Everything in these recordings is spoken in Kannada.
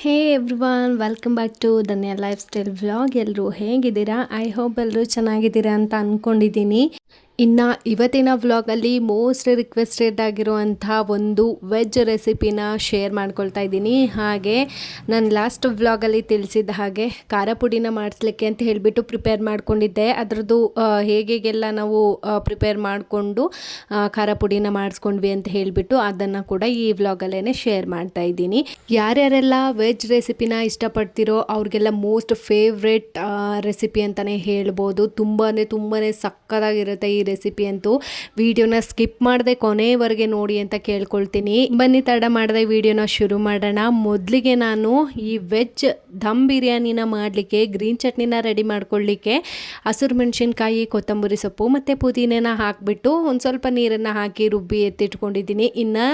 Hey everyone, welcome back to Dhanya lifestyle vlog. ಎಲ್ಲರೂ ಹೇಗಿದ್ದೀರಾ? ಐ ಹೋಪ್ ಎಲ್ಲರೂ ಚೆನ್ನಾಗಿದ್ದೀರಾ ಅಂತ ಅಂದ್ಕೊಂಡಿದ್ದೀನಿ. ಇನ್ನು ಇವತ್ತಿನ ವ್ಲಾಗಲ್ಲಿ ಮೋಸ್ಟ್ ರಿಕ್ವೆಸ್ಟೆಡ್ ಆಗಿರುವಂಥ ಒಂದು ವೆಜ್ ರೆಸಿಪಿನ ಶೇರ್ ಮಾಡ್ಕೊಳ್ತಾ ಇದ್ದೀನಿ. ಹಾಗೆ ನಾನು ಲಾಸ್ಟ್ ವ್ಲಾಗಲ್ಲಿ ತಿಳಿಸಿದ ಹಾಗೆ ಖಾರ ಪುಡಿನ ಮಾಡಿಸ್ಲಿಕ್ಕೆ ಅಂತ ಹೇಳಿಬಿಟ್ಟು ಪ್ರಿಪೇರ್ ಮಾಡ್ಕೊಂಡಿದ್ದೆ. ಅದರದ್ದು ಹೇಗೆಲ್ಲ ನಾವು ಪ್ರಿಪೇರ್ ಮಾಡಿಕೊಂಡು ಖಾರ ಪುಡಿನ ಮಾಡಿಸ್ಕೊಂಡ್ವಿ ಅಂತ ಹೇಳಿಬಿಟ್ಟು ಅದನ್ನು ಕೂಡ ಈ ವ್ಲಾಗಲ್ಲೇ ಶೇರ್ ಮಾಡ್ತಾ ಇದ್ದೀನಿ. ಯಾರ್ಯಾರೆಲ್ಲ ವೆಜ್ ರೆಸಿಪಿನ ಇಷ್ಟಪಡ್ತಿರೋ ಅವ್ರಿಗೆಲ್ಲ ಮೋಸ್ಟ್ ಫೇವ್ರೆಟ್ ರೆಸಿಪಿ ಅಂತಲೇ ಹೇಳ್ಬೋದು. ತುಂಬಾ ಸಕ್ಕತ್ತಾಗಿರುತ್ತೆ ಈ ರೆಸಿಪಿ ಅಂತೂ. ವಿಡಿಯೋನ ಸ್ಕಿಪ್ ಮಾಡದೆ ಕೊನೆವರೆಗೆ ನೋಡಿ ಅಂತ ಕೇಳ್ಕೊಳ್ತೀನಿ. ಬನ್ನಿ ತಡ ಮಾಡದೆ ವಿಡಿಯೋನ ಶುರು ಮಾಡೋಣ. ಮೊದಲಿಗೆ ನಾನು ಈ ವೆಜ್ ದಮ್ ಬಿರಿಯಾನಿನ ಮಾಡಲಿಕ್ಕೆ ಗ್ರೀನ್ ಚಟ್ನಿನ ರೆಡಿ ಮಾಡ್ಕೊಳ್ಳಿಕ್ಕೆ ಹಸಿರು ಮೆಣಸಿನ್ಕಾಯಿ, ಕೊತ್ತಂಬರಿ ಸೊಪ್ಪು ಮತ್ತು ಪುದೀನೆನ ಹಾಕಿಬಿಟ್ಟು ಒಂದು ಸ್ವಲ್ಪ ನೀರನ್ನು ಹಾಕಿ ರುಬ್ಬಿ ಎತ್ತಿಟ್ಕೊಂಡಿದ್ದೀನಿ. ಇನ್ನು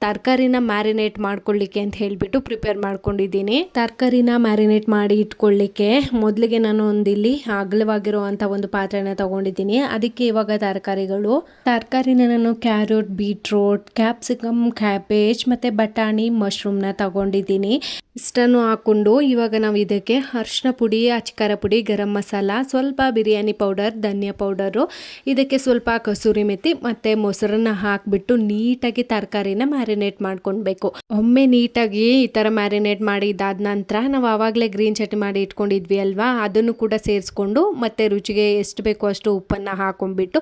ತರಕಾರಿನ ಮ್ಯಾರಿನೇಟ್ ಮಾಡ್ಕೊಳ್ಳಿಕ್ಕೆ ಅಂತ ಹೇಳಿಬಿಟ್ಟು ಪ್ರಿಪೇರ್ ಮಾಡ್ಕೊಂಡಿದ್ದೀನಿ. ತರಕಾರಿನ ಮ್ಯಾರಿನೇಟ್ ಮಾಡಿ ಇಟ್ಕೊಳ್ಳಿಕ್ಕೆ ಮೊದಲಿಗೆ ನಾನು ಒಂದಿಲ್ಲಿ ಅಗಲವಾಗಿರುವಂಥ ಒಂದು ಪಾತ್ರೆನ ತಗೊಂಡಿದ್ದೀನಿ. ಅದಕ್ಕೆ ಇವಾಗ ತರಕಾರಿನ ನಾನು ಕ್ಯಾರೆಟ್, ಬೀಟ್ರೋಟ್, ಕ್ಯಾಪ್ಸಿಕಮ್, ಕ್ಯಾಬೇಜ್ ಮತ್ತು ಬಟಾಣಿ, ಮಶ್ರೂಮ್ನ ತಗೊಂಡಿದ್ದೀನಿ. ಇಷ್ಟನ್ನು ಹಾಕ್ಕೊಂಡು ಇವಾಗ ನಾವು ಇದಕ್ಕೆ ಅರಿಶಿನ ಪುಡಿ, ಅಚ್ಕಾರ ಪುಡಿ, ಗರಂ ಮಸಾಲ, ಸ್ವಲ್ಪ ಬಿರಿಯಾನಿ ಪೌಡರ್, ಧನಿಯಾ ಪೌಡರು, ಇದಕ್ಕೆ ಸ್ವಲ್ಪ ಕಸೂರಿ ಮೆಥಿ ಮತ್ತು ಮೊಸರನ್ನ ಹಾಕಿಬಿಟ್ಟು ನೀಟಾಗಿ ತರಕಾರಿನ ಮ್ಯಾರಿನೇಟ್ ಮಾಡ್ಕೊಳ್ಬೇಕು. ಒಮ್ಮೆ ನೀಟಾಗಿ ಈ ಥರ ಮ್ಯಾರಿನೇಟ್ ಮಾಡಿ ಇದಾದ ನಂತರ ನಾವು ಆವಾಗಲೇ ಗ್ರೀನ್ ಚಟ್ನಿ ಮಾಡಿ ಇಟ್ಕೊಂಡಿದ್ವಿ ಅಲ್ವಾ, ಅದನ್ನು ಕೂಡ ಸೇರಿಸ್ಕೊಂಡು ಮತ್ತು ರುಚಿಗೆ ಎಷ್ಟು ಬೇಕೋ ಅಷ್ಟು ಉಪ್ಪನ್ನು ಹಾಕೊಂಡ್ಬಿಟ್ಟು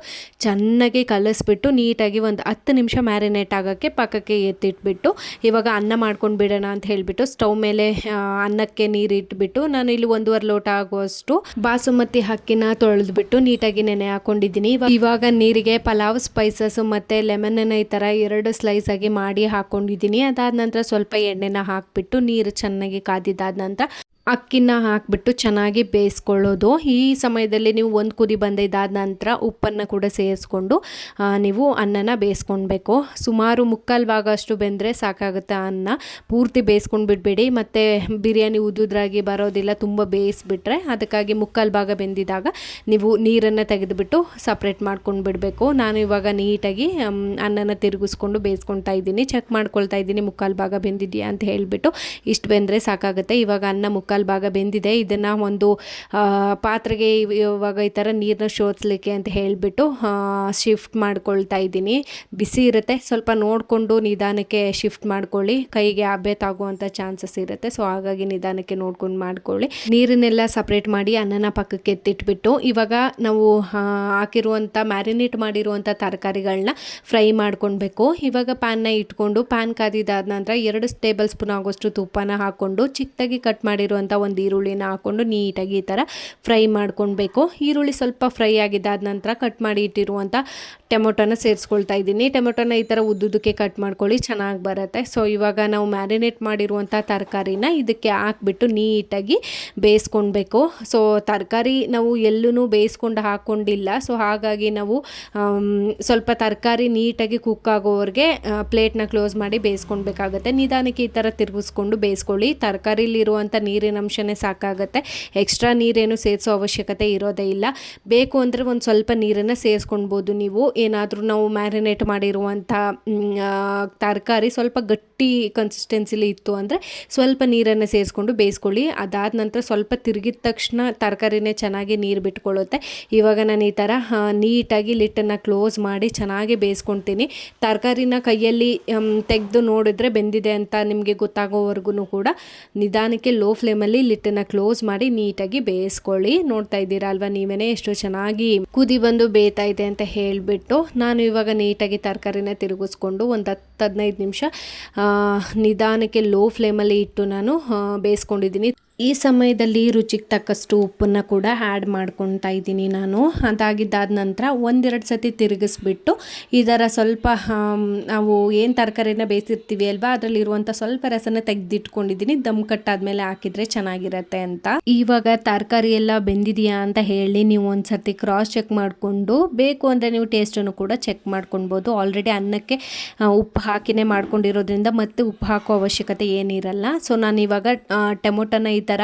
ಚೆನ್ನಾಗಿ ಕಲಿಸ್ಬಿಟ್ಟು ನೀಟಾಗಿ ಒಂದು 10 ನಿಮಿಷ ಮ್ಯಾರಿನೇಟ್ ಆಗೋಕ್ಕೆ ಪಕ್ಕಕ್ಕೆ ಎತ್ತಿಟ್ಬಿಟ್ಟು ಇವಾಗ ಅನ್ನ ಮಾಡ್ಕೊಂಡು ಬಿಡೋಣ ಅಂತ ಹೇಳಿಬಿಟ್ಟು ಸ್ಟವ್ ಮೇಲೆ ಅನ್ನಕ್ಕೆ ನೀರು ಇಟ್ಬಿಟ್ಟು ನಾನು ಇಲ್ಲಿ 1.5 ಲೋಟ ಆಗುವಷ್ಟು ಬಾಸುಮತಿ ಅಕ್ಕಿನ ತೊಳೆದ್ಬಿಟ್ಟು ನೀಟಾಗಿ ನೆನೆ ಹಾಕೊಂಡಿದ್ದೀನಿ. ಇವಾಗ ನೀರಿಗೆ ಪಲಾವ್ ಸ್ಪೈಸಸ್ ಮತ್ತು ಲೆಮನ್ನ ಈ ಥರ 2 ಸ್ಲೈಸ್ ಆಗಿ ಮಾಡಿ ಹಾಕೊಂಡಿದ್ದೀನಿ. ಅದಾದ ನಂತರ ಸ್ವಲ್ಪ ಎಣ್ಣೆನ ಹಾಕಿಬಿಟ್ಟು ನೀರು ಚೆನ್ನಾಗಿ ಕಾದಿದ್ದಾದ ನಂತರ ಅಕ್ಕಿನ ಹಾಕಿಬಿಟ್ಟು ಚೆನ್ನಾಗಿ ಬೇಯಿಸ್ಕೊಳ್ಳೋದು. ಈ ಸಮಯದಲ್ಲಿ ನೀವು ಒಂದು ಕುದಿ ಬಂದಿದ್ದಾದ ನಂತರ ಉಪ್ಪನ್ನು ಕೂಡ ಸೇರಿಸ್ಕೊಂಡು ನೀವು ಅನ್ನನ ಬೇಯಿಸ್ಕೊಳ್ಬೇಕು. ಸುಮಾರು 3/4 ಭಾಗ ಅಷ್ಟು ಬೆಂದರೆ ಸಾಕಾಗುತ್ತೆ. ಅನ್ನ ಪೂರ್ತಿ ಬೇಯಿಸ್ಕೊಂಡು ಬಿಡಬೇಡಿ, ಮತ್ತು ಬಿರಿಯಾನಿ ಉದುದ್ರಾಗಿ ಬರೋದಿಲ್ಲ ತುಂಬ ಬೇಯಿಸ್ಬಿಟ್ರೆ. ಅದಕ್ಕಾಗಿ 3/4 ಭಾಗ ಬೆಂದಿದಾಗ ನೀವು ನೀರನ್ನು ತೆಗೆದುಬಿಟ್ಟು ಸಪ್ರೇಟ್ ಮಾಡ್ಕೊಂಡು ಬಿಡಬೇಕು. ನಾನು ಇವಾಗ ನೀಟಾಗಿ ಅನ್ನನ ತಿರುಗಿಸ್ಕೊಂಡು ಬೇಯಿಸ್ಕೊಳ್ತಾ ಇದ್ದೀನಿ. ಚೆಕ್ ಮಾಡ್ಕೊಳ್ತಾ ಇದ್ದೀನಿ 3/4 ಭಾಗ ಬೆಂದಿದೆಯಾ ಅಂತ ಹೇಳಿಬಿಟ್ಟು. ಇಷ್ಟು ಬೆಂದರೆ ಸಾಕಾಗುತ್ತೆ. ಇವಾಗ ಅನ್ನ 3/4 ಭಾಗ ಬೆಂದಿದೆ. ಇದನ್ನು ಒಂದು ಪಾತ್ರೆಗೆ ಇವಾಗ ಈ ಥರ ನೀರನ್ನ ಶೋಧಿಸ್ಲಿಕ್ಕೆ ಅಂತ ಹೇಳಿಬಿಟ್ಟು ಶಿಫ್ಟ್ ಮಾಡ್ಕೊಳ್ತಾ ಇದ್ದೀನಿ. ಬಿಸಿ ಇರುತ್ತೆ, ಸ್ವಲ್ಪ ನೋಡಿಕೊಂಡು ನಿಧಾನಕ್ಕೆ ಶಿಫ್ಟ್ ಮಾಡ್ಕೊಳ್ಳಿ. ಕೈಗೆ ಆಬೆ ತಾಗುವಂಥ ಚಾನ್ಸಸ್ ಇರುತ್ತೆ. ಸೊ ಹಾಗಾಗಿ ನಿಧಾನಕ್ಕೆ ನೋಡ್ಕೊಂಡು ಮಾಡ್ಕೊಳ್ಳಿ. ನೀರನ್ನೆಲ್ಲ ಸಪ್ರೇಟ್ ಮಾಡಿ ಅನ್ನನ ಪಕ್ಕಕ್ಕೆ ಎತ್ತಿಟ್ಬಿಟ್ಟು ಇವಾಗ ನಾವು ಹಾಕಿರುವಂಥ ಮ್ಯಾರಿನೇಟ್ ಮಾಡಿರುವಂಥ ತರಕಾರಿಗಳನ್ನ ಫ್ರೈ ಮಾಡ್ಕೊಳ್ಬೇಕು. ಇವಾಗ ಪ್ಯಾನ್ನ ಇಟ್ಕೊಂಡು ಪ್ಯಾನ್ ಕಾದಿದ್ದಾದ ನಂತರ 2 ಟೇಬಲ್ ಸ್ಪೂನ್ ಆಗೋಷ್ಟು ತುಪ್ಪನ ಹಾಕ್ಕೊಂಡು ಚಿಕ್ಕದಾಗಿ ಕಟ್ ಮಾಡಿರುವಂಥ ಒಂದು ಈರುಳ್ಳಿನ ಹಾಕ್ಕೊಂಡು ನೀಟಾಗಿ ಈ ಥರ ಫ್ರೈ ಮಾಡ್ಕೊಳ್ಬೇಕು. ಈರುಳ್ಳಿ ಸ್ವಲ್ಪ ಫ್ರೈ ಆಗಿದ್ದಾದ ನಂತರ ಕಟ್ ಮಾಡಿ ಇಟ್ಟಿರುವಂಥ ಟೊಮೊಟೊನ ಸೇರಿಸ್ಕೊಳ್ತಾ ಇದ್ದೀನಿ. ಟೊಮೊಟೊನ ಈ ಥರ ಉದ್ದುದಕ್ಕೆ ಕಟ್ ಮಾಡ್ಕೊಳ್ಳಿ, ಚೆನ್ನಾಗಿ ಬರುತ್ತೆ. ಸೊ ಇವಾಗ ನಾವು ಮ್ಯಾರಿನೇಟ್ ಮಾಡಿರುವಂಥ ತರಕಾರಿನ ಇದಕ್ಕೆ ಹಾಕ್ಬಿಟ್ಟು ನೀಟಾಗಿ ಬೇಯಿಸ್ಕೊಳ್ಬೇಕು. ಸೊ ತರಕಾರಿ ನಾವು ಎಲ್ಲೂ ಬೇಯಿಸ್ಕೊಂಡು ಹಾಕ್ಕೊಂಡಿಲ್ಲ. ಸೊ ಹಾಗಾಗಿ ನಾವು ಸ್ವಲ್ಪ ತರಕಾರಿ ನೀಟಾಗಿ ಕುಕ್ ಆಗೋವರೆಗೆ ಪ್ಲೇಟ್ನ ಕ್ಲೋಸ್ ಮಾಡಿ ಬೇಯಿಸ್ಕೊಳ್ಬೇಕಾಗತ್ತೆ. ನಿಧಾನಕ್ಕೆ ಈ ಥರ ತಿರುಗಿಸ್ಕೊಂಡು ಬೇಯಿಸ್ಕೊಳ್ಳಿ. ತರಕಾರಿಲಿರುವಂಥ ನೀರಿನ ಅಂಶನೇ ಸಾಕಾಗುತ್ತೆ. ಎಕ್ಸ್ಟ್ರಾ ನೀರೇನು ಸೇರಿಸೋ ಅವಶ್ಯಕತೆ ಇರೋದೇ ಇಲ್ಲ. ಬೇಕು ಅಂದರೆ ಒಂದು ಸ್ವಲ್ಪ ನೀರನ್ನು ಸೇರಿಸ್ಕೊಳ್ಬೋದು ನೀವು. ಏನಾದರೂ ನಾವು ಮ್ಯಾರಿನೇಟ್ ಮಾಡಿರುವಂಥ ತರಕಾರಿ ಸ್ವಲ್ಪ ಗಟ್ಟಿ ಕನ್ಸಿಸ್ಟೆನ್ಸಿಲಿ ಇತ್ತು ಅಂದರೆ ಸ್ವಲ್ಪ ನೀರನ್ನು ಸೇರಿಸ್ಕೊಂಡು ಬೇಯಿಸ್ಕೊಳ್ಳಿ. ಅದಾದ ನಂತರ ಸ್ವಲ್ಪ ತಿರುಗಿದ ತಕ್ಷಣ ತರಕಾರಿನೇ ಚೆನ್ನಾಗಿ ನೀರು ಬಿಟ್ಕೊಳ್ಳುತ್ತೆ. ಇವಾಗ ನಾನು ಈ ಥರ ನೀಟಾಗಿ ಲಿಟ್ಟನ್ನು ಕ್ಲೋಸ್ ಮಾಡಿ ಚೆನ್ನಾಗಿ ಬೇಯಿಸ್ಕೊಳ್ತೀನಿ. ತರಕಾರಿನ ಕೈಯಲ್ಲಿ ತೆಗೆದು ನೋಡಿದ್ರೆ ಬೆಂದಿದೆ ಅಂತ ನಿಮಗೆ ಗೊತ್ತಾಗೋವರೆಗೂ ಕೂಡ ನಿಧಾನಕ್ಕೆ ಲೋ ಫ್ಲೇಮಲ್ಲಿ ಲಿಟ್ಟನ್ನು ಕ್ಲೋಸ್ ಮಾಡಿ ನೀಟಾಗಿ ಬೇಯಿಸ್ಕೊಳ್ಳಿ. ನೋಡ್ತಾ ಇದ್ದೀರಾ ಅಲ್ವಾ ನೀವೇನೇ ಎಷ್ಟು ಚೆನ್ನಾಗಿ ಕುದಿ ಬಂದು ಬೇಯ್ತಾ ಇದೆ ಅಂತ ಹೇಳಿಬಿಟ್ಟು ನಾನು ಇವಾಗ ನೀಟಾಗಿ ತರಕಾರಿನ ತಿರುಗಿಸ್ಕೊಂಡು ಒಂದು 10-15 ನಿಮಿಷ ನಿಧಾನಕ್ಕೆ ಲೋ ಫ್ಲೇಮಲ್ಲಿ ಇಟ್ಟು ನಾನು ಬೇಯಿಸ್ಕೊಂಡಿದ್ದೀನಿ. ಈ ಸಮಯದಲ್ಲಿ ರುಚಿಗೆ ತಕ್ಕಷ್ಟು ಉಪ್ಪನ್ನು ಕೂಡ ಆ್ಯಡ್ ಮಾಡ್ಕೊತಾ ಇದ್ದೀನಿ ನಾನು. ಅದಾಗಿದ್ದಾದ ನಂತರ 1-2 ಸತಿ ತಿರುಗಿಸ್ಬಿಟ್ಟು ಇದರ ಸ್ವಲ್ಪ ನಾವು ಏನು ತರಕಾರಿನ ಬೇಯಿಸಿರ್ತೀವಿ ಅಲ್ವಾ, ಅದರಲ್ಲಿರುವಂಥ ಸ್ವಲ್ಪ ರಸನ ತೆಗೆದಿಟ್ಕೊಂಡಿದ್ದೀನಿ. ದಮ್ ಕಟ್ಟಾದ್ಮೇಲೆ ಹಾಕಿದರೆ ಚೆನ್ನಾಗಿರತ್ತೆ ಅಂತ. ಇವಾಗ ತರಕಾರಿ ಎಲ್ಲ ಬೆಂದಿದೆಯಾ ಅಂತ ಹೇಳಿ ನೀವು ಒಂದು ಸರ್ತಿ ಕ್ರಾಸ್ ಚೆಕ್ ಮಾಡಿಕೊಂಡು ಬೇಕು ಅಂದರೆ ನೀವು ಟೇಸ್ಟನ್ನು ಕೂಡ ಚೆಕ್ ಮಾಡ್ಕೊಳ್ಬೋದು. ಆಲ್ರೆಡಿ ಅನ್ನಕ್ಕೆ ಉಪ್ಪು ಹಾಕಿನೇ ಮಾಡ್ಕೊಂಡಿರೋದ್ರಿಂದ ಮತ್ತೆ ಉಪ್ಪು ಹಾಕೋ ಅವಶ್ಯಕತೆ ಏನಿರಲ್ಲ. ಸೊ ನಾನು ಇವಾಗ ಟೊಮೊಟೊನ ಈ ಥರ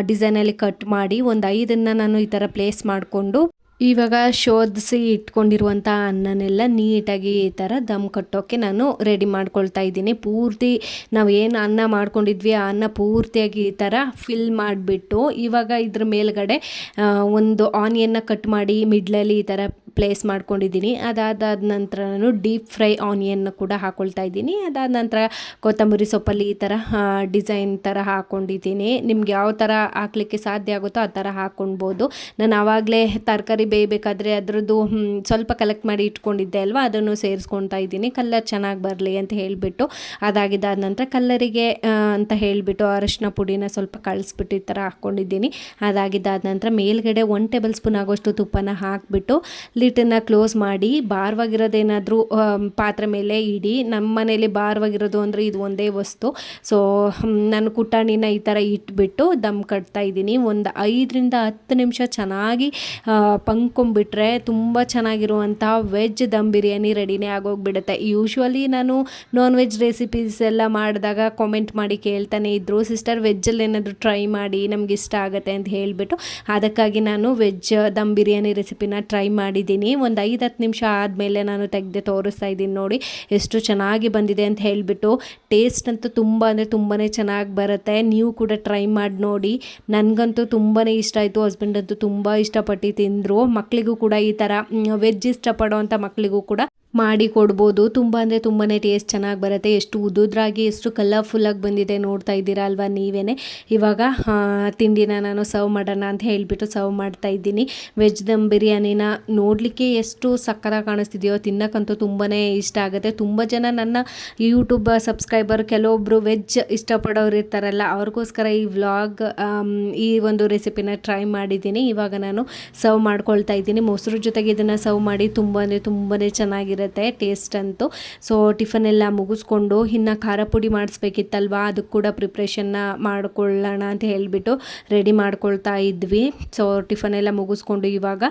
ಡಿಸೈನಲ್ಲಿ ಕಟ್ ಮಾಡಿ ಒಂದು 5 ನಾನು ಈ ಥರ ಪ್ಲೇಸ್ ಮಾಡಿಕೊಂಡು ಇವಾಗ ಶೋಧಿಸಿ ಇಟ್ಕೊಂಡಿರುವಂಥ ಅನ್ನನೆಲ್ಲ ನೀಟಾಗಿ ಈ ಥರ ದಮ್ ಕಟ್ಟೋಕ್ಕೆ ನಾನು ರೆಡಿ ಮಾಡ್ಕೊಳ್ತಾ ಇದ್ದೀನಿ. ಪೂರ್ತಿ ನಾವು ಏನು ಅನ್ನ ಮಾಡ್ಕೊಂಡಿದ್ವಿ ಆ ಅನ್ನ ಪೂರ್ತಿಯಾಗಿ ಈ ಥರ ಫಿಲ್ ಮಾಡಿಬಿಟ್ಟು ಇವಾಗ ಇದ್ರ ಮೇಲ್ಗಡೆ ಒಂದು ಆನಿಯನ್ನ ಕಟ್ ಮಾಡಿ ಮಿಡ್ಲಲ್ಲಿ ಈ ಥರ ಪ್ಲೇಸ್ ಮಾಡ್ಕೊಂಡಿದ್ದೀನಿ. ಅದಾದ ನಂತರ ನಾನು ಡೀಪ್ ಫ್ರೈ ಆನಿಯನ್ನ ಕೂಡ ಹಾಕ್ಕೊಳ್ತಾ ಇದ್ದೀನಿ. ಅದಾದ ನಂತರ ಕೊತ್ತಂಬರಿ ಸೊಪ್ಪಲ್ಲಿ ಈ ಥರ ಡಿಸೈನ್ ಥರ ಹಾಕ್ಕೊಂಡಿದ್ದೀನಿ. ನಿಮ್ಗೆ ಯಾವ ಥರ ಹಾಕ್ಲಿಕ್ಕೆ ಸಾಧ್ಯ ಆಗುತ್ತೋ ಆ ಥರ ಹಾಕ್ಕೊಳ್ಬೋದು. ನಾನು ಆವಾಗಲೇ ತರಕಾರಿ ಬೇಯಬೇಕಾದ್ರೆ ಅದರದ್ದು ಸ್ವಲ್ಪ ಕಲೆಕ್ಟ್ ಮಾಡಿ ಇಟ್ಕೊಂಡಿದ್ದೆ ಅಲ್ವಾ, ಅದನ್ನು ಸೇರಿಸ್ಕೊಳ್ತಾ ಇದ್ದೀನಿ ಕಲರ್ ಚೆನ್ನಾಗಿ ಬರಲಿ ಅಂತ ಹೇಳಿಬಿಟ್ಟು. ಅದಾಗಿದ್ದಾದ ನಂತರ ಕಲ್ಲರಿಗೆ ಅಂತ ಹೇಳಿಬಿಟ್ಟು ಅರಶಿನ ಪುಡಿನ ಸ್ವಲ್ಪ ಕಳಿಸ್ಬಿಟ್ಟು ಈ ಥರ ಹಾಕ್ಕೊಂಡಿದ್ದೀನಿ. ಅದಾಗಿದ್ದಾದ ನಂತರ ಮೇಲ್ಗಡೆ 1 ಟೇಬಲ್ ಸ್ಪೂನ್ ಆಗೋಷ್ಟು ತುಪ್ಪನ ಹಾಕಿಬಿಟ್ಟು ಲಿಟನ್ನು ಕ್ಲೋಸ್ ಮಾಡಿ ಭಾರವಾಗಿರೋದೇನಾದರೂ ಪಾತ್ರೆ ಮೇಲೆ ಇಡಿ. ನಮ್ಮ ಮನೇಲಿ ಭಾರವಾಗಿರೋದು ಅಂದರೆ ಇದು ಒಂದೇ ವಸ್ತು. ಸೊ ನಾನು ಕುಟ್ಟಾಣಿನ ಈ ಥರ ಇಟ್ಬಿಟ್ಟು ದಮ್ ಕಟ್ತಾ ಇದ್ದೀನಿ. ಒಂದು 5ರಿಂದ 10 ನಿಮಿಷ ಚೆನ್ನಾಗಿ ಪಂಕೊಂಬಿಟ್ರೆ ತುಂಬ ಚೆನ್ನಾಗಿರುವಂಥ ವೆಜ್ ದಮ್ ಬಿರಿಯಾನಿ ರೆಡಿನೇ ಆಗೋಗ್ಬಿಡುತ್ತೆ. ಯೂಶ್ವಲಿ ನಾನು ನಾನ್ ವೆಜ್ ರೆಸಿಪೀಸ್ ಎಲ್ಲ ಮಾಡಿದಾಗ ಕಾಮೆಂಟ್ ಮಾಡಿ ಕೇಳ್ತಾನೆ ಇದ್ದರು, ಸಿಸ್ಟರ್ ವೆಜ್ಜಲ್ಲಿ ಏನಾದರೂ ಟ್ರೈ ಮಾಡಿ ನಮ್ಗೆ ಇಷ್ಟ ಆಗುತ್ತೆ ಅಂತ ಹೇಳಿಬಿಟ್ಟು. ಅದಕ್ಕಾಗಿ ನಾನು ವೆಜ್ ದಮ್ ಬಿರಿಯಾನಿ ರೆಸಿಪಿನ ಟ್ರೈ ಮಾಡಿದ್ದೀನಿ. ಒಂದು 5-10 ನಿಮಿಷ ಆದಮೇಲೆ ನಾನು ತೆಗೆದು ತೋರಿಸ್ತಾ ಇದ್ದೀನಿ. ನೋಡಿ ಎಷ್ಟು ಚೆನ್ನಾಗಿ ಬಂದಿದೆ ಅಂತ ಹೇಳಿಬಿಟ್ಟು. ಟೇಸ್ಟ್ ಅಂತೂ ತುಂಬ ಅಂದರೆ ತುಂಬಾ ಚೆನ್ನಾಗಿ ಬರುತ್ತೆ. ನೀವು ಕೂಡ ಟ್ರೈ ಮಾಡಿ ನೋಡಿ. ನನಗಂತೂ ತುಂಬಾ ಇಷ್ಟ ಆಯಿತು. ಹಸ್ಬೆಂಡ್ ಅಂತೂ ತುಂಬ ಇಷ್ಟಪಟ್ಟು ತಿಂದರು. ಮಕ್ಕಳಿಗೂ ಕೂಡ ಈ ಥರ ವೆಜ್ ಇಷ್ಟಪಡೋವಂಥ ಮಕ್ಕಳಿಗೂ ಕೂಡ ಮಾಡಿ ಕೊಡ್ಬೋದು. ತುಂಬ ಅಂದರೆ ತುಂಬಾ ಟೇಸ್ಟ್ ಚೆನ್ನಾಗಿ ಬರುತ್ತೆ. ಎಷ್ಟು ಉದುದ್ರಾಗಿ ಎಷ್ಟು ಕಲರ್ಫುಲ್ಲಾಗಿ ಬಂದಿದೆ ನೋಡ್ತಾ ಇದ್ದೀರಾ ಅಲ್ವಾ ನೀವೇ. ಇವಾಗ ತಿಂಡಿನ ನಾನು ಸರ್ವ್ ಮಾಡೋಣ ಅಂತ ಹೇಳಿಬಿಟ್ಟು ಸರ್ವ್ ಮಾಡ್ತಾ ಇದ್ದೀನಿ. ವೆಜ್ ದಮ್ ಬಿರಿಯಾನಿನ ನೋಡಲಿಕ್ಕೆ ಎಷ್ಟು ಸಕ್ಕತ್ತಾಗಿ ಕಾಣಿಸ್ತಿದೆಯೋ ತಿನ್ನೋಕ್ಕಂತೂ ತುಂಬಾ ಇಷ್ಟ ಆಗುತ್ತೆ. ತುಂಬ ಜನ ನನ್ನ ಯೂಟ್ಯೂಬ್ ಸಬ್ಸ್ಕ್ರೈಬರ್ ಕೆಲವೊಬ್ಬರು ವೆಜ್ ಇಷ್ಟಪಡೋರು ಇರ್ತಾರಲ್ಲ, ಅವ್ರಿಗೋಸ್ಕರ ಈ ವ್ಲಾಗ್ ಈ ಒಂದು ರೆಸಿಪಿನ ಟ್ರೈ ಮಾಡಿದ್ದೀನಿ. ಇವಾಗ ನಾನು ಸರ್ವ್ ಮಾಡ್ಕೊಳ್ತಾ ಇದ್ದೀನಿ. ಮೊಸರು ಜೊತೆಗೆ ಇದನ್ನು ಸರ್ವ್ ಮಾಡಿ ತುಂಬ ಅಂದರೆ ತುಂಬಾ ಚೆನ್ನಾಗಿರುತ್ತೆ ಟೇಸ್ಟ್ ಅಂತೂ. ಸೊ ಟಿಫನ್ ಎಲ್ಲ ಮುಗಿಸ್ಕೊಂಡು ಇನ್ನು ಖಾರ ಪುಡಿ ಮಾಡಿಸ್ಬೇಕಿತ್ತಲ್ವಾ, ಅದಕ್ಕೆ ಕೂಡ ಪ್ರಿಪ್ರೇಷನ್ನ ಮಾಡ್ಕೊಳ್ಳೋಣ ಅಂತ ಹೇಳಿಬಿಟ್ಟು ರೆಡಿ ಮಾಡ್ಕೊಳ್ತಾ ಇದ್ವಿ. ಸೊ ಟಿಫನ್ ಎಲ್ಲ ಮುಗಿಸ್ಕೊಂಡು ಇವಾಗ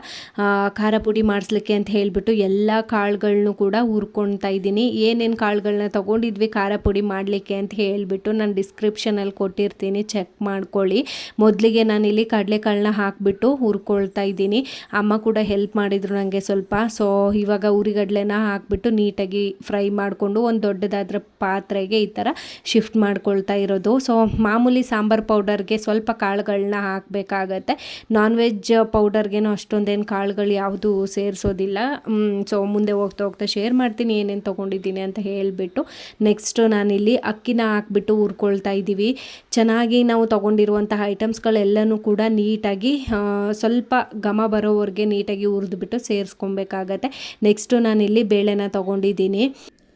ಖಾರ ಪುಡಿ ಮಾಡಿಸ್ಲಿಕ್ಕೆ ಅಂತ ಹೇಳಿಬಿಟ್ಟು ಎಲ್ಲ ಕಾಳುಗಳನ್ನೂ ಕೂಡ ಹುರ್ಕೊಳ್ತಾ ಇದ್ದೀನಿ. ಏನೇನು ಕಾಳುಗಳನ್ನ ತೊಗೊಂಡಿದ್ವಿ ಖಾರ ಪುಡಿ ಮಾಡಲಿಕ್ಕೆ ಅಂತ ಹೇಳಿಬಿಟ್ಟು ನಾನು ಡಿಸ್ಕ್ರಿಪ್ಷನಲ್ಲಿ ಕೊಟ್ಟಿರ್ತೀನಿ, ಚೆಕ್ ಮಾಡ್ಕೊಳ್ಳಿ. ಮೊದಲಿಗೆ ನಾನಿಲ್ಲಿ ಕಡಲೆಕಾಳನ್ನ ಹಾಕಿಬಿಟ್ಟು ಹುರ್ಕೊಳ್ತಾ ಇದ್ದೀನಿ. ಅಮ್ಮ ಕೂಡ ಹೆಲ್ಪ್ ಮಾಡಿದರು ನನಗೆ ಸ್ವಲ್ಪ. ಸೊ ಇವಾಗ ಉರಿಗಡ್ಲೆನ ಹಾಕಿಬಿಟ್ಟು ನೀಟಾಗಿ ಫ್ರೈ ಮಾಡಿಕೊಂಡು ಒಂದು ದೊಡ್ಡದಾದ್ರ ಪಾತ್ರೆಗೆ ಈ ಥರ ಶಿಫ್ಟ್ ಮಾಡ್ಕೊಳ್ತಾ ಇರೋದು. ಸೊ ಮಾಮೂಲಿ ಸಾಂಬಾರು ಪೌಡರ್ಗೆ ಸ್ವಲ್ಪ ಕಾಳುಗಳನ್ನ ಹಾಕಬೇಕಾಗತ್ತೆ. ನಾನ್ ವೆಜ್ ಪೌಡರ್ಗೇನೋ ಅಷ್ಟೊಂದೇನು ಕಾಳುಗಳು ಯಾವುದು ಸೇರಿಸೋದಿಲ್ಲ. ಸೊ ಮುಂದೆ ಹೋಗ್ತಾ ಶೇರ್ ಮಾಡ್ತೀನಿ ಏನೇನು ತೊಗೊಂಡಿದ್ದೀನಿ ಅಂತ ಹೇಳಿಬಿಟ್ಟು. ನೆಕ್ಸ್ಟು ನಾನಿಲ್ಲಿ ಅಕ್ಕಿನ ಹಾಕ್ಬಿಟ್ಟು ಹುರ್ಕೊಳ್ತಾ ಇದ್ದೀವಿ. ಚೆನ್ನಾಗಿ ನಾವು ತೊಗೊಂಡಿರುವಂತಹ ಐಟಮ್ಸ್ಗಳೆಲ್ಲನೂ ಕೂಡ ನೀಟಾಗಿ ಸ್ವಲ್ಪ ಘಮ ಬರೋವರೆಗೆ ನೀಟಾಗಿ ಹುರಿದ್ಬಿಟ್ಟು ಸೇರಿಸ್ಕೊಬೇಕಾಗತ್ತೆ. ನೆಕ್ಸ್ಟು ನಾನಿಲ್ಲಿ ಬೇಳೆನ ತೊಗೊಂಡಿದ್ದೀನಿ.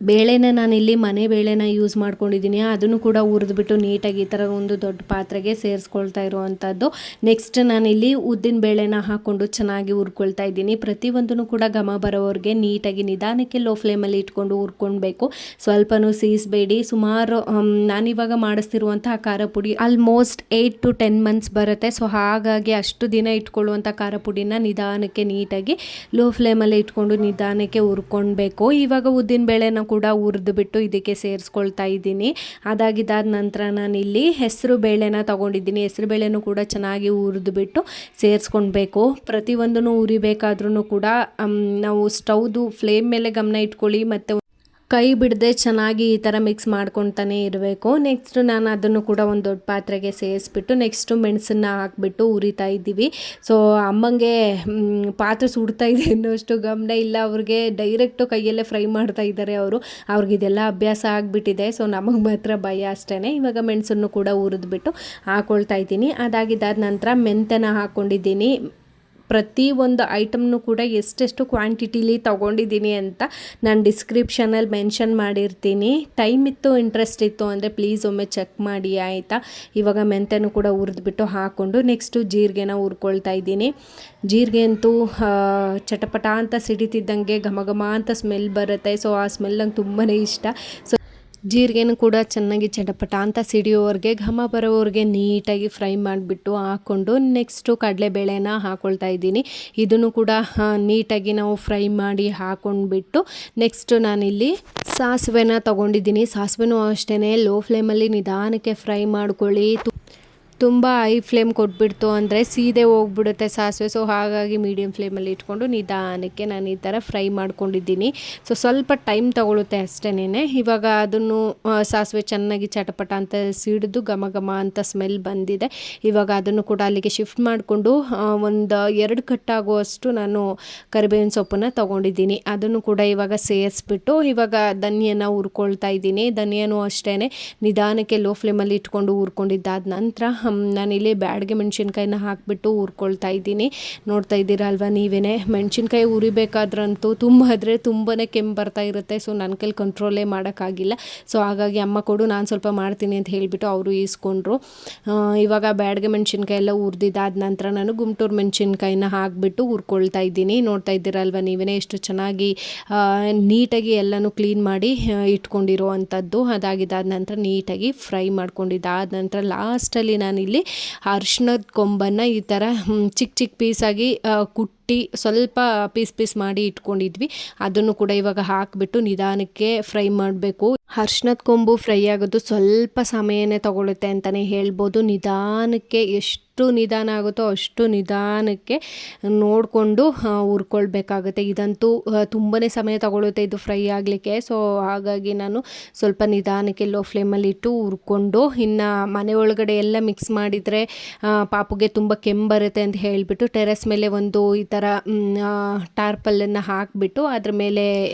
ಬೇಳೆನ ನಾನಿಲ್ಲಿ ಮನೆ ಬೇಳೆನ ಯೂಸ್ ಮಾಡ್ಕೊಂಡಿದ್ದೀನಿ. ಅದನ್ನು ಕೂಡ ಹುರಿದ್ಬಿಟ್ಟು ನೀಟಾಗಿ ಈ ಥರ ಒಂದು ದೊಡ್ಡ ಪಾತ್ರೆಗೆ ಸೇರಿಸ್ಕೊಳ್ತಾ ಇರುವಂಥದ್ದು. ನೆಕ್ಸ್ಟ್ ನಾನಿಲ್ಲಿ ಉದ್ದಿನ ಬೇಳೆನ ಹಾಕ್ಕೊಂಡು ಚೆನ್ನಾಗಿ ಹುರ್ಕೊಳ್ತಾ ಇದ್ದೀನಿ. ಪ್ರತಿಯೊಂದನ್ನು ಕೂಡ ಘಮ ಬರೋವರೆಗೆ ನೀಟಾಗಿ ನಿಧಾನಕ್ಕೆ ಲೋ ಫ್ಲೇಮಲ್ಲಿ ಇಟ್ಕೊಂಡು ಹುರ್ಕೊಳ್ಬೇಕು. ಸ್ವಲ್ಪನೂ ಸೀಸಬೇಡಿ. ಸುಮಾರು ನಾನಿವಾಗ ಮಾಡಿಸ್ತಿರುವಂತಹ ಖಾರ ಪುಡಿ ಆಲ್ಮೋಸ್ಟ್ 8 to 10 months ಬರುತ್ತೆ. ಸೊ ಹಾಗಾಗಿ ಅಷ್ಟು ದಿನ ಇಟ್ಕೊಳ್ಳುವಂಥ ಖಾರ ಪುಡಿನ ನಿಧಾನಕ್ಕೆ ನೀಟಾಗಿ ಲೋ ಫ್ಲೇಮಲ್ಲಿ ಇಟ್ಕೊಂಡು ನಿಧಾನಕ್ಕೆ ಹುರ್ಕೊಳ್ಬೇಕು. ಇವಾಗ ಉದ್ದಿನ ಬೇಳೆನ ಕೂಡ ಹುರಿದ್ಬಿಟ್ಟು ಇದಕ್ಕೆ ಸೇರಿಸ್ಕೊಳ್ತಾ ಇದ್ದೀನಿ. ಅದಾಗಿದ್ದಾದ ನಂತರ ನಾನಿಲ್ಲಿ ಹೆಸರು ಬೇಳೆನ ತೊಗೊಂಡಿದ್ದೀನಿ. ಹೆಸರು ಬೇಳೆನೂ ಕೂಡ ಚೆನ್ನಾಗಿ ಹುರಿದ್ಬಿಟ್ಟು ಸೇರಿಸ್ಕೊಳ್ಬೇಕು. ಪ್ರತಿಯೊಂದನ್ನು ಹುರಿಬೇಕಾದ್ರೂ ಕೂಡ ನಾವು ಸ್ಟವ್ದು ಫ್ಲೇಮ್ ಮೇಲೆ ಗಮನ ಇಟ್ಕೊಳ್ಳಿ ಮತ್ತು ಕೈ ಬಿಡದೆ ಚೆನ್ನಾಗಿ ಈ ಥರ ಮಿಕ್ಸ್ ಮಾಡ್ಕೊತಾನೆ ಇರಬೇಕು. ನೆಕ್ಸ್ಟ್ ನಾನು ಅದನ್ನು ಕೂಡ ಒಂದು ದೊಡ್ಡ ಪಾತ್ರೆಗೆ ಸೇರಿಸ್ಬಿಟ್ಟು ನೆಕ್ಸ್ಟು ಮೆಣಸನ್ನ ಹಾಕಿಬಿಟ್ಟು ಉರಿತಾ ಇದ್ದೀವಿ. ಸೊ ಅಮ್ಮಂಗೆ ಪಾತ್ರೆ ಸುಡ್ತಾ ಇದೆ ಅನ್ನೋಷ್ಟು ಗಮನ ಇಲ್ಲ ಅವ್ರಿಗೆ. ಡೈರೆಕ್ಟು ಕೈಯಲ್ಲೇ ಫ್ರೈ ಮಾಡ್ತಾ ಇದ್ದಾರೆ ಅವರು. ಅವ್ರಿಗಿದೆಲ್ಲ ಅಭ್ಯಾಸ ಆಗಿಬಿಟ್ಟಿದೆ. ಸೊ ನಮಗೆ ಮಾತ್ರ ಭಯ ಅಷ್ಟೇ. ಇವಾಗ ಮೆಣಸನ್ನು ಕೂಡ ಹುರಿದ್ಬಿಟ್ಟು ಹಾಕ್ಕೊಳ್ತಾ ಇದ್ದೀನಿ. ಅದಾಗಿದ್ದಾದ ನಂತರ ಮೆಂತ್ಯನ ಹಾಕ್ಕೊಂಡಿದ್ದೀನಿ. ಪ್ರತಿ ಒಂದು ಐಟಮ್ನು ಕೂಡ ಎಷ್ಟೆಷ್ಟು ಕ್ವಾಂಟಿಟಿಲಿ ತೊಗೊಂಡಿದ್ದೀನಿ ಅಂತ ನಾನು ಡಿಸ್ಕ್ರಿಪ್ಷನಲ್ಲಿ ಮೆನ್ಷನ್ ಮಾಡಿರ್ತೀನಿ. ಟೈಮ್ ಇತ್ತು, ಇಂಟ್ರೆಸ್ಟ್ ಇತ್ತು ಅಂದರೆ ಪ್ಲೀಸ್ ಒಮ್ಮೆ ಚೆಕ್ ಮಾಡಿ ಆಯಿತಾ. ಇವಾಗ ಮೆಂತ್ಯನೂ ಕೂಡ ಹುರಿದ್ಬಿಟ್ಟು ಹಾಕ್ಕೊಂಡು ನೆಕ್ಸ್ಟು ಜೀರಿಗೆನ ಹುರ್ಕೊಳ್ತಾ ಇದ್ದೀನಿ. ಜೀರಿಗೆ ಅಂತೂ ಚಟಪಟ ಅಂತ ಸಿಡಿತಿದ್ದಂಗೆ ಘಮ ಘಮ ಅಂತ ಸ್ಮೆಲ್ ಬರುತ್ತೆ. ಸೊ ಆ ಸ್ಮೆಲ್ ನಂಗೆ ತುಂಬಾ ಇಷ್ಟ. ಸೊ ಜೀರಿಗೆನೂ ಕೂಡ ಚೆನ್ನಾಗಿ ಚಟಪಟ ಅಂತ ಸಿಡಿಯೋವರೆಗೆ ಘಮ ಬರೋವರೆಗೆ ನೀಟಾಗಿ ಫ್ರೈ ಮಾಡಿಬಿಟ್ಟು ಹಾಕ್ಕೊಂಡು ನೆಕ್ಸ್ಟು ಕಡಲೆಬೇಳೆನ ಹಾಕ್ಕೊಳ್ತಾ ಇದ್ದೀನಿ. ಇದನ್ನು ಕೂಡ ನೀಟಾಗಿ ನಾವು ಫ್ರೈ ಮಾಡಿ ಹಾಕ್ಕೊಂಡ್ಬಿಟ್ಟು ನೆಕ್ಸ್ಟು ನಾನಿಲ್ಲಿ ಸಾಸಿವೆನ ತೊಗೊಂಡಿದ್ದೀನಿ. ಸಾಸಿವೆನೂ ಅಷ್ಟೇ ಲೋ ಫ್ಲೇಮಲ್ಲಿ ನಿಧಾನಕ್ಕೆ ಫ್ರೈ ಮಾಡ್ಕೊಳ್ಳಿ. ತುಂಬ ಹೈ ಫ್ಲೇಮ್ ಕೊಟ್ಬಿಡ್ತು ಅಂದರೆ ಸೀದೆ ಹೋಗ್ಬಿಡುತ್ತೆ ಸಾಸಿವೆ. ಸೊ ಹಾಗಾಗಿ ಮೀಡಿಯಮ್ ಫ್ಲೇಮಲ್ಲಿ ಇಟ್ಕೊಂಡು ನಿಧಾನಕ್ಕೆ ನಾನು ಈ ಥರ ಫ್ರೈ ಮಾಡ್ಕೊಂಡಿದ್ದೀನಿ. ಸೊ ಸ್ವಲ್ಪ ಟೈಮ್ ತಗೊಳುತ್ತೆ ಅಷ್ಟೇನೆ. ಇವಾಗ ಅದನ್ನು ಸಾಸಿವೆ ಚೆನ್ನಾಗಿ ಚಟಪಟ ಅಂತ ಸಿಡಿದು ಘಮ ಘಮ ಅಂತ ಸ್ಮೆಲ್ ಬಂದಿದೆ. ಇವಾಗ ಅದನ್ನು ಕೂಡ ಅಲ್ಲಿಗೆ ಶಿಫ್ಟ್ ಮಾಡಿಕೊಂಡು ಒಂದು 2 ಕಟ್ಟಾಗುವಷ್ಟು ನಾನು ಕರಿಬೇವಿನ ಸೊಪ್ಪನ್ನು ತೊಗೊಂಡಿದ್ದೀನಿ. ಅದನ್ನು ಕೂಡ ಇವಾಗ ಸೇರಿಸ್ಬಿಟ್ಟು ಇವಾಗ ಧನಿಯನ ಹುರ್ಕೊಳ್ತಾ ಇದ್ದೀನಿ. ಧನಿಯನೂ ಅಷ್ಟೇ ನಿಧಾನಕ್ಕೆ ಲೋ ಫ್ಲೇಮಲ್ಲಿ ಇಟ್ಕೊಂಡು ಹುರ್ಕೊಂಡಿದ್ದಾದ ನಂತರ ನಾನಿಲ್ಲಿ ಬ್ಯಾಡಗೆ ಮೆಣಸಿನ್ಕಾಯಿನ ಹಾಕಿಬಿಟ್ಟು ಹುರ್ಕೊಳ್ತಾ ಇದ್ದೀನಿ. ನೋಡ್ತಾ ಇದ್ದೀರಲ್ವ ನೀವೇ, ಮೆಣಸಿನ್ಕಾಯಿ ಉರಿಬೇಕಾದ್ರಂತೂ ತುಂಬಾ ಕೆಮ್ಮು ಬರ್ತಾ ಇರುತ್ತೆ. ಸೊ ನನ್ನ ಕೈಲಿ ಕಂಟ್ರೋಲೇ ಮಾಡೋಕ್ಕಾಗಿಲ್ಲ. ಸೊ ಹಾಗಾಗಿ ಅಮ್ಮ ಕೊಡು ನಾನು ಸ್ವಲ್ಪ ಮಾಡ್ತೀನಿ ಅಂತ ಹೇಳಿಬಿಟ್ಟು ಅವರು ಈಸ್ಕೊಂಡ್ರು. ಇವಾಗ ಬ್ಯಾಡಗೆ ಮೆಣಸಿನ್ಕಾಯಿ ಎಲ್ಲ ಹುರಿದಿದ್ದಾದ ನಂತರ ನಾನು ಗುಂಟೂರು ಮೆಣಸಿನ್ಕಾಯಿನ ಹಾಕಿಬಿಟ್ಟು ಹುರ್ಕೊಳ್ತಾ ಇದ್ದೀನಿ. ನೋಡ್ತಾ ಇದ್ದೀರಲ್ವ ನೀವೇ ಎಷ್ಟು ಚೆನ್ನಾಗಿ ನೀಟಾಗಿ ಎಲ್ಲನೂ ಕ್ಲೀನ್ ಮಾಡಿ ಇಟ್ಕೊಂಡಿರೋ ಅಂಥದ್ದು. ಅದಾಗಿದ್ದಾದ ನಂತರ ನೀಟಾಗಿ ಫ್ರೈ ಮಾಡ್ಕೊಂಡಿದ್ದಾದ ನಂತರ ಲಾಸ್ಟಲ್ಲಿ ನಾನಿಲ್ಲಿ ಅರಿಶಿಣದ ಕೊಂಬನ್ನು ಈ ಥರ ಚಿಕ್ಕ ಪೀಸಾಗಿ ಕುಟ್ಟಿ ಸ್ವಲ್ಪ ಪೀಸ್ ಮಾಡಿ ಇಟ್ಕೊಂಡಿದ್ವಿ. ಅದನ್ನು ಕೂಡ ಇವಾಗ ಹಾಕಿಬಿಟ್ಟು ನಿಧಾನಕ್ಕೆ ಫ್ರೈ ಮಾಡಬೇಕು. ಅರಿಶಿಣದ ಕೊಂಬು ಫ್ರೈ ಆಗೋದು ಸ್ವಲ್ಪ ಸಮಯನೇ ತಗೊಳುತ್ತೆ ಅಂತಲೇ ಹೇಳ್ಬೋದು. ನಿಧಾನಕ್ಕೆ ಎಷ್ಟು ನಿಧಾನ ಆಗುತ್ತೋ ಅಷ್ಟು ನಿಧಾನಕ್ಕೆ ನೋಡಿಕೊಂಡು ಹುರ್ಕೊಳ್ಬೇಕಾಗುತ್ತೆ. ಇದಂತೂ ತುಂಬಾ ಸಮಯ ತಗೊಳುತ್ತೆ ಇದು ಫ್ರೈ ಆಗಲಿಕ್ಕೆ. ಸೊ ಹಾಗಾಗಿ ನಾನು ಸ್ವಲ್ಪ ನಿಧಾನಕ್ಕೆ ಲೋ ಫ್ಲೇಮಲ್ಲಿ ಇಟ್ಟು ಹುರ್ಕೊಂಡು, ಇನ್ನು ಮನೆ ಒಳಗಡೆ ಎಲ್ಲ ಮಿಕ್ಸ್ ಮಾಡಿದರೆ ಪಾಪುಗೆ ತುಂಬ ಕೆಮ್ಮು ಬರುತ್ತೆ ಅಂತ ಹೇಳಿಬಿಟ್ಟು ಟೆರೆಸ್ ಮೇಲೆ ಒಂದು ಈ ಥರ ಟಾರ್ಪಲನ್ನು ಹಾಕಿಬಿಟ್ಟು ಅದ್ರ ಮೇಲೆ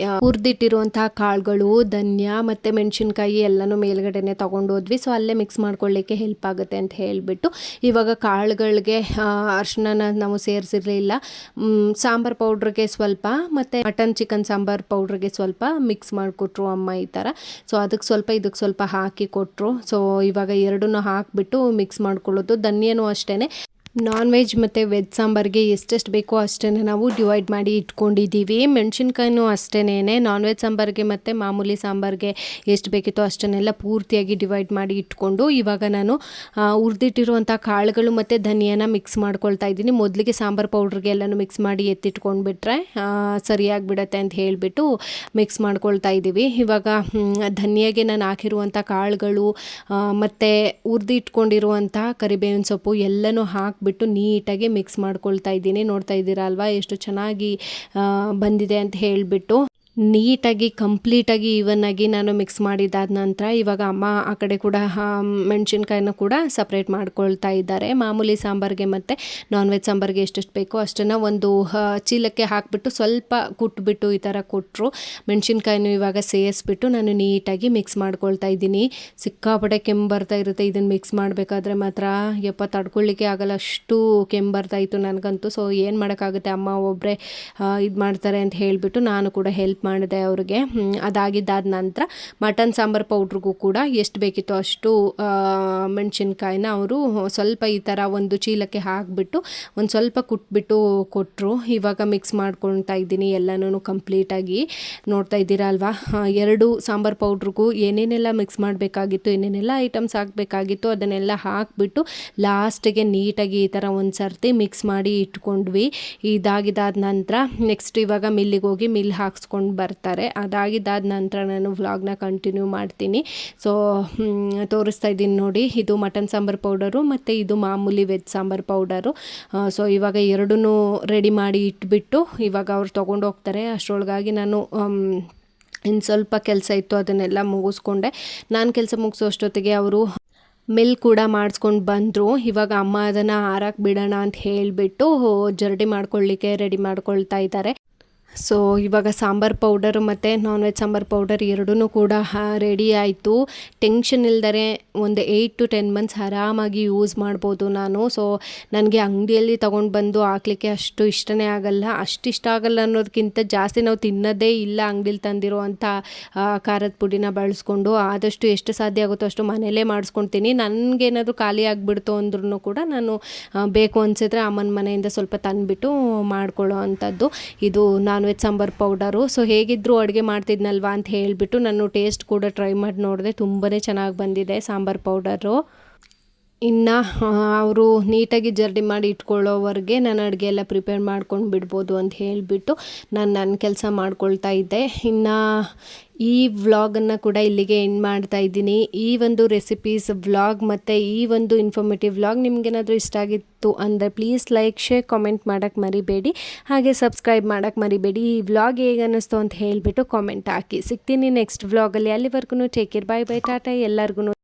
ಹುರಿದಿಟ್ಟಿರುವಂತಹ ಕಾಳುಗಳು, ಧನ್ಯ ಮತ್ತು ಮೆಣಸಿನ್ಕಾಯಿ ಎಲ್ಲನೂ ಮೇಲ್ಗಡೆನೆ ತೊಗೊಂಡು ಹೋದ್ವಿ. ಸೊ ಅಲ್ಲೇ ಮಿಕ್ಸ್ ಮಾಡ್ಕೊಳ್ಳಿಕ್ಕೆ ಹೆಲ್ಪ್ ಆಗುತ್ತೆ ಅಂತ ಹೇಳಿಬಿಟ್ಟು ಇವಾಗ ಕಾಳುಗಳಿಗೆ ಅರಿಶಿನ ನಾವು ಸೇರಿಸಿರಲಿಲ್ಲ. ಸಾಂಬಾರು ಪೌಡ್ರಿಗೆ ಸ್ವಲ್ಪ ಮತ್ತು ಮಟನ್ ಚಿಕನ್ ಸಾಂಬಾರು ಪೌಡ್ರಿಗೆ ಸ್ವಲ್ಪ ಮಿಕ್ಸ್ ಮಾಡಿಕೊಟ್ರು ಅಮ್ಮ ಈ ಥರ. ಸೊ ಅದಕ್ಕೆ ಸ್ವಲ್ಪ ಇದಕ್ಕೆ ಸ್ವಲ್ಪ ಹಾಕಿ ಕೊಟ್ಟರು. ಸೊ ಇವಾಗ ಎರಡನ್ನೂ ಹಾಕಿಬಿಟ್ಟು ಮಿಕ್ಸ್ ಮಾಡ್ಕೊಳ್ಳೋದು. ಧನ್ಯನೂ ಅಷ್ಟೇ ನಾನ್ ವೆಜ್ ಮತ್ತು ವೆಜ್ ಸಾಂಬಾರಿಗೆ ಎಷ್ಟೆಷ್ಟು ಬೇಕೋ ಅಷ್ಟೇ ನಾವು ಡಿವೈಡ್ ಮಾಡಿ ಇಟ್ಕೊಂಡಿದ್ದೀವಿ. ಮೆಣಸಿನ್ಕಾಯಿನೂ ಅಷ್ಟೇನೆ ನಾನ್ ವೆಜ್ ಸಾಂಬಾರಿಗೆ ಮತ್ತು ಮಾಮೂಲಿ ಸಾಂಬಾರಿಗೆ ಎಷ್ಟು ಬೇಕಿತ್ತೋ ಅಷ್ಟನ್ನೆಲ್ಲ ಪೂರ್ತಿಯಾಗಿ ಡಿವೈಡ್ ಮಾಡಿ ಇಟ್ಕೊಂಡು ಇವಾಗ ನಾನು ಹುರಿದಿಟ್ಟಿರುವಂಥ ಕಾಳುಗಳು ಮತ್ತು ಧನಿಯಾನ ಮಿಕ್ಸ್ ಮಾಡ್ಕೊಳ್ತಾ ಇದ್ದೀನಿ. ಮೊದಲಿಗೆ ಸಾಂಬಾರು ಪೌಡ್ರಿಗೆ ಎಲ್ಲನೂ ಮಿಕ್ಸ್ ಮಾಡಿ ಎತ್ತಿಟ್ಕೊಂಡ್ಬಿಟ್ರೆ ಸರಿಯಾಗಿಬಿಡತ್ತೆ ಅಂತ ಹೇಳಿಬಿಟ್ಟು ಮಿಕ್ಸ್ ಮಾಡ್ಕೊಳ್ತಾ ಇದ್ದೀವಿ. ಇವಾಗ ಧನಿಯಾಗೆ ನಾನು ಹಾಕಿರುವಂಥ ಕಾಳುಗಳು ಮತ್ತು ಹುರಿದಿಟ್ಕೊಂಡಿರುವಂಥ ಕರಿಬೇವಿನ ಸೊಪ್ಪು ಎಲ್ಲನೂ ಹಾಕಿ ಬಿಟ್ಟು ನೀಟಾಗಿ ಮಿಕ್ಸ್ ಮಾಡ್ಕೊಳ್ತಾ ಇದ್ದೀನಿ. ನೋಡ್ತಾ ಇದ್ದೀರಾ ಅಲ್ವಾ ಎಷ್ಟು ಚೆನ್ನಾಗಿ ಬಂದಿದೆ ಅಂತ ಹೇಳಿಬಿಟ್ಟು. ನೀಟಾಗಿ ಕಂಪ್ಲೀಟಾಗಿ ಈವನ್ನಾಗಿ ನಾನು ಮಿಕ್ಸ್ ಮಾಡಿದ್ದಾದ ನಂತರ ಇವಾಗ ಅಮ್ಮ ಆ ಕಡೆ ಕೂಡ ಮೆಣಸಿನ್ಕಾಯಿನ ಕೂಡ ಸಪ್ರೇಟ್ ಮಾಡ್ಕೊಳ್ತಾ ಇದ್ದಾರೆ. ಮಾಮೂಲಿ ಸಾಂಬಾರಿಗೆ ಮತ್ತು ನಾನ್ ವೆಜ್ ಸಾಂಬಾರಿಗೆ ಎಷ್ಟೆಷ್ಟು ಬೇಕೋ ಅಷ್ಟನ್ನು ಒಂದು ಚೀಲಕ್ಕೆ ಹಾಕಿಬಿಟ್ಟು ಸ್ವಲ್ಪ ಕುಟ್ಬಿಟ್ಟು ಈ ಥರ ಕೊಟ್ಟರು. ಮೆಣಸಿನ್ಕಾಯಿನೂ ಇವಾಗ ಸೇರಿಸ್ಬಿಟ್ಟು ನಾನು ನೀಟಾಗಿ ಮಿಕ್ಸ್ ಮಾಡ್ಕೊಳ್ತಾ ಇದ್ದೀನಿ. ಸಿಕ್ಕಾಪಟ್ಟೆ ಕೆಮ್ಮು ಬರ್ತಾ ಇರುತ್ತೆ ಇದನ್ನು ಮಿಕ್ಸ್ ಮಾಡಬೇಕಾದ್ರೆ ಮಾತ್ರ. ತಡ್ಕೊಳ್ಳಿಕ್ಕೆ ಆಗಲ್ಲ, ಅಷ್ಟು ಕೆಮ್ಮು ಬರ್ತಾಯಿತ್ತು ನನಗಂತೂ. ಸೊ ಏನು ಮಾಡೋಕ್ಕಾಗುತ್ತೆ, ಅಮ್ಮ ಒಬ್ಬರೇ ಇದು ಮಾಡ್ತಾರೆ ಅಂತ ಹೇಳಿಬಿಟ್ಟು ನಾನು ಕೂಡ ಹೆಲ್ಪ್ ಮಾಡಿದೆ ಅವ್ರಿಗೆ. ಅದಾಗಿದ್ದಾದ ನಂತರ ಮಟನ್ ಸಾಂಬಾರು ಪೌಡ್ರಿಗೂ ಕೂಡ ಎಷ್ಟು ಬೇಕಿತ್ತು ಅಷ್ಟು ಮೆಣಸಿನ್ಕಾಯಿನ ಅವರು ಸ್ವಲ್ಪ ಈ ಥರ ಒಂದು ಚೀಲಕ್ಕೆ ಹಾಕಿಬಿಟ್ಟು ಒಂದು ಸ್ವಲ್ಪ ಕುಟ್ಬಿಟ್ಟು ಕೊಟ್ಟರು. ಇವಾಗ ಮಿಕ್ಸ್ ಮಾಡ್ಕೊಳ್ತಾ ಇದ್ದೀನಿ ಎಲ್ಲನೂ ಕಂಪ್ಲೀಟಾಗಿ. ನೋಡ್ತಾ ಇದ್ದೀರಾ ಅಲ್ವಾ, 2 ಸಾಂಬಾರು ಪೌಡ್ರಿಗೂ ಏನೇನೆಲ್ಲ ಮಿಕ್ಸ್ ಮಾಡಬೇಕಾಗಿತ್ತು, ಏನೇನೆಲ್ಲ ಐಟಮ್ಸ್ ಹಾಕಬೇಕಾಗಿತ್ತು ಅದನ್ನೆಲ್ಲ ಹಾಕಿಬಿಟ್ಟು ಲಾಸ್ಟಿಗೆ ನೀಟಾಗಿ ಈ ಥರ ಒಂದು ಸರ್ತಿ ಮಿಕ್ಸ್ ಮಾಡಿ ಇಟ್ಕೊಂಡ್ವಿ. ಇದಾಗಿದ್ದಾದ ನಂತರ ನೆಕ್ಸ್ಟ್ ಇವಾಗ ಮಿಲ್ಲಿಗೆ ಹೋಗಿ ಮಿಲ್ ಹಾಕ್ಸ್ಕೊಂಡು ಬರ್ತಾರೆ. ಅದಾಗಿದ್ದಾದ ನಂತರ ನಾನು ವ್ಲಾಗ್ನ ಕಂಟಿನ್ಯೂ ಮಾಡ್ತೀನಿ. ಸೊ ತೋರಿಸ್ತಾ ಇದ್ದೀನಿ ನೋಡಿ, ಇದು ಮಟನ್ ಸಾಂಬಾರು ಪೌಡರು ಮತ್ತು ಇದು ಮಾಮೂಲಿ ವೆಜ್ ಸಾಂಬಾರು ಪೌಡರು. ಸೊ ಇವಾಗ ಎರಡನ್ನೂ ರೆಡಿ ಮಾಡಿ ಇಟ್ಬಿಟ್ಟು ಇವಾಗ ಅವ್ರು ತೊಗೊಂಡು ಹೋಗ್ತಾರೆ. ಅಷ್ಟರೊಳಗಾಗಿ ನಾನು ಇನ್ನು ಸ್ವಲ್ಪ ಕೆಲಸ ಇತ್ತು ಅದನ್ನೆಲ್ಲ ಮುಗಿಸ್ಕೊಂಡೆ. ನಾನು ಕೆಲಸ ಮುಗಿಸೋ ಅಷ್ಟೊತ್ತಿಗೆ ಅವರು ಮಿಲ್ ಕೂಡ ಮಾಡಿಸ್ಕೊಂಡು ಬಂದರು. ಇವಾಗ ಅಮ್ಮ ಅದನ್ನು ಆರಕ್ಕೆ ಬಿಡೋಣ ಅಂತ ಹೇಳಿಬಿಟ್ಟು ಜರಡಿ ಮಾಡ್ಕೊಳ್ಳಿಕ್ಕೆ ರೆಡಿ ಮಾಡ್ಕೊಳ್ತಾ ಇದ್ದಾರೆ. ಸೊ ಇವಾಗ ಸಾಂಬಾರು ಪೌಡರು ಮತ್ತು ನಾನ್ ವೆಜ್ ಸಾಂಬಾರು ಪೌಡರ್ ಎರಡೂ ಕೂಡ ರೆಡಿ ಆಯಿತು. ಟೆನ್ಷನ್ ಇಲ್ದರೆ ಒಂದು 8 to 10 months ಆರಾಮಾಗಿ ಯೂಸ್ ಮಾಡ್ಬೋದು ನಾನು. ಸೊ ನನಗೆ ಅಂಗಡಿಯಲ್ಲಿ ತೊಗೊಂಡು ಬಂದು ಹಾಕ್ಲಿಕ್ಕೆ ಅಷ್ಟು ಇಷ್ಟನೇ ಆಗಲ್ಲ. ಅಷ್ಟು ಇಷ್ಟ ಆಗಲ್ಲ ಅನ್ನೋದಕ್ಕಿಂತ ಜಾಸ್ತಿ ನಾವು ತಿನ್ನೋದೇ ಇಲ್ಲ ಅಂಗಡಿಲಿ ತಂದಿರೋ ಅಂಥ ಖಾರದ ಪುಡಿನ ಬಳಸ್ಕೊಂಡು. ಆದಷ್ಟು ಎಷ್ಟು ಸಾಧ್ಯ ಆಗುತ್ತೋ ಅಷ್ಟು ಮನೆಯಲ್ಲೇ ಮಾಡಿಸ್ಕೊಳ್ತೀನಿ. ನನಗೇನಾದರೂ ಖಾಲಿ ಆಗಿಬಿಡ್ತು ಅಂದ್ರೂ ಕೂಡ ನಾನು ಬೇಕು ಅನಿಸಿದ್ರೆ ಅಮ್ಮನ ಮನೆಯಿಂದ ಸ್ವಲ್ಪ ತಂದುಬಿಟ್ಟು ಮಾಡ್ಕೊಳ್ಳೋ ಅಂಥದ್ದು. ಇದು non veg sambar powder. So ಹೇಗಿದ್ದರೂ ಅಡುಗೆ ಮಾಡ್ತಿದ್ನಲ್ವಾ ಅಂತ ಹೇಳಿಬಿಟ್ಟು ನಾನು ಟೇಸ್ಟ್ ಕೂಡ ಟ್ರೈ ಮಾಡಿ ನೋಡಿದೆ. ತುಂಬಾ ಚೆನ್ನಾಗಿ ಬಂದಿದೆ ಸಾಂಬಾರು ಪೌಡರು. ಇನ್ನು ಅವರು ನೀಟಾಗಿ ಜರ್ಡಿ ಮಾಡಿ ಇಟ್ಕೊಳ್ಳೋವರೆಗೆ ನಾನು ಅಡುಗೆ ಎಲ್ಲ ಪ್ರಿಪೇರ್ ಮಾಡ್ಕೊಂಡು ಬಿಡ್ಬೋದು ಅಂತ ಹೇಳಿಬಿಟ್ಟು ನಾನು ನನ್ನ ಕೆಲಸ ಮಾಡ್ಕೊಳ್ತಾ ಇದ್ದೆ. ಇನ್ನು ಈ ವ್ಲಾಗನ್ನು ಕೂಡ ಇಲ್ಲಿಗೆ ಎಂಡ್ ಮಾಡ್ತಾ ಇದ್ದೀನಿ. ಈ ಒಂದು ರೆಸಿಪೀಸ್ ವ್ಲಾಗ್ ಮತ್ತು ಈ ಒಂದು ಇನ್ಫಾರ್ಮೇಟಿವ್ ವ್ಲಾಗ್ ನಿಮಗೇನಾದರೂ ಇಷ್ಟ ಆಗಿತ್ತು ಅಂದರೆ ಪ್ಲೀಸ್ ಲೈಕ್ ಶೇರ್ ಕಾಮೆಂಟ್ ಮಾಡೋಕ್ಕೆ ಮರಿಬೇಡಿ. ಹಾಗೆ ಸಬ್ಸ್ಕ್ರೈಬ್ ಮಾಡೋಕ್ಕೆ ಮರಿಬೇಡಿ. ಈ ವ್ಲಾಗ್ ಹೇಗೆ ಅನ್ನಿಸ್ತು ಅಂತ ಹೇಳಿಬಿಟ್ಟು ಕಾಮೆಂಟ್ ಹಾಕಿ. ಸಿಗ್ತೀನಿ ನೆಕ್ಸ್ಟ್ ವ್ಲಾಗಲ್ಲಿ. ಅಲ್ಲಿವರೆಗೂ take care, bye bye, Tata ಎಲ್ಲರಿಗೂ.